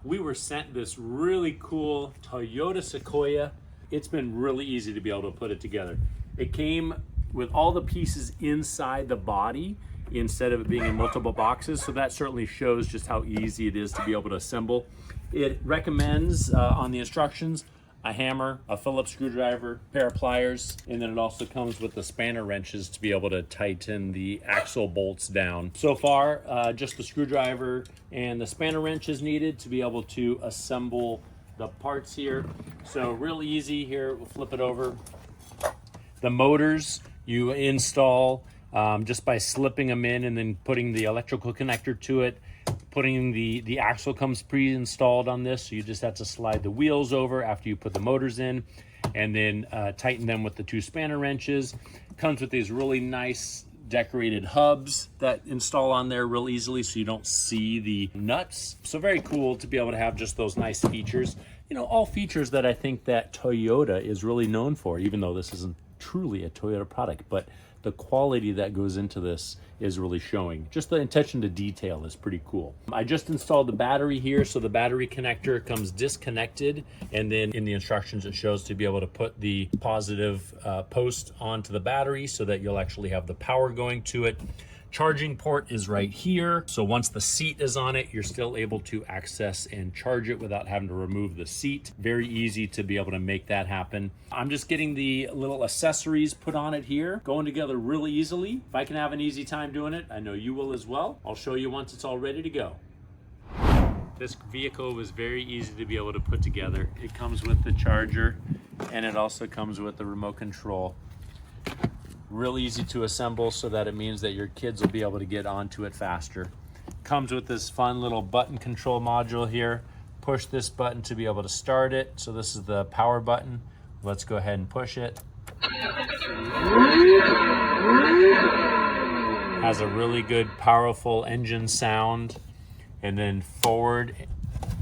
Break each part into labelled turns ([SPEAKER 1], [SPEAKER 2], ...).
[SPEAKER 1] we were sent this really cool Toyota Sequoia. It's been really easy to be able to put it together. It came with all the pieces inside the body instead of it being in multiple boxes, so that certainly shows just how easy it is to be able to assemble. It recommends on the instructions a hammer, a Phillips screwdriver, pair of pliers, and then it also comes with the spanner wrenches to be able to tighten the axle bolts down. So far, just the screwdriver and the spanner wrench is needed to be able to assemble the parts here. So real easy here, we'll flip it over. The motors you install just by slipping them in and then putting the electrical connector to it. Putting the axle comes pre-installed on this, so you just have to slide the wheels over after you put the motors in, and then tighten them with the two spanner wrenches. Comes with these really nice decorated hubs that install on there real easily, so you don't see the nuts. So very cool to be able to have just those nice features. You know, all features that I think that Toyota is really known for, even though this isn't truly a Toyota product, but the quality that goes into this is really showing. Just the attention to detail is pretty cool. I just installed the battery here, so the battery connector comes disconnected, and then in the instructions it shows to be able to put the positive post onto the battery so that you'll actually have the power going to it. Charging port is right here, so once the seat is on it, you're still able to access and charge it without having to remove the seat. Very easy to be able to make that happen. I'm just getting the little accessories put on it here, going together really easily. If I can have an easy time doing it, I know you will as well. I'll show you once it's all ready to go. This vehicle was very easy to be able to put together. It comes with the charger, and it also comes with the remote control. Real easy to assemble, so that it means that your kids will be able to get onto it faster. Comes with this fun little button control module here. Push this button to be able to start it. So this is the power button. Let's go ahead and push it. Has a really good powerful engine sound. And then forward,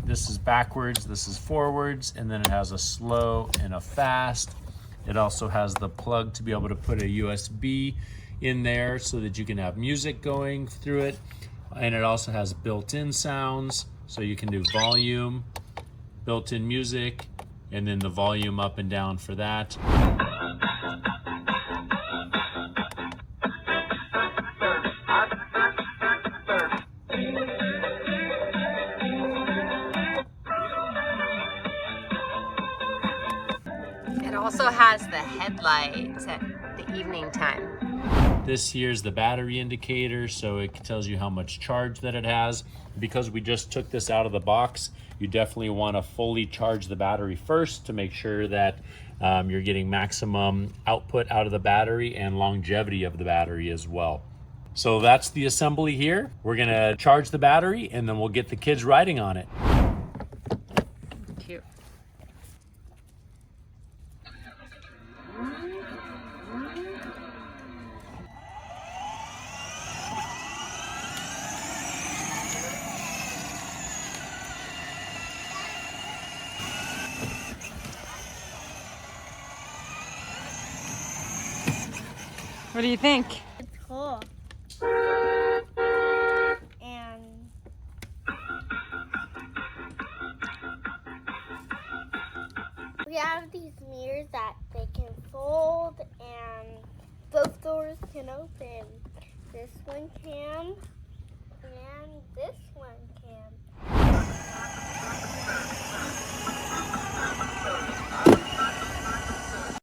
[SPEAKER 1] this is backwards, this is forwards, and then it has a slow and a fast. It also has the plug to be able to put a USB in there so that you can have music going through it. And it also has built-in sounds, so you can do volume, built-in music, and then the volume up and down for that.
[SPEAKER 2] It also has the headlights at the evening time.
[SPEAKER 1] This here's the battery indicator, so it tells you how much charge that it has. Because we just took this out of the box, you definitely want to fully charge the battery first to make sure that you're getting maximum output out of the battery and longevity of the battery as well. So that's the assembly here. We're gonna charge the battery and then we'll get the kids riding on it.
[SPEAKER 2] Cute. What do you think?
[SPEAKER 3] It's cool. And we have these mirrors that they can fold, and both doors can open. This one can, and this one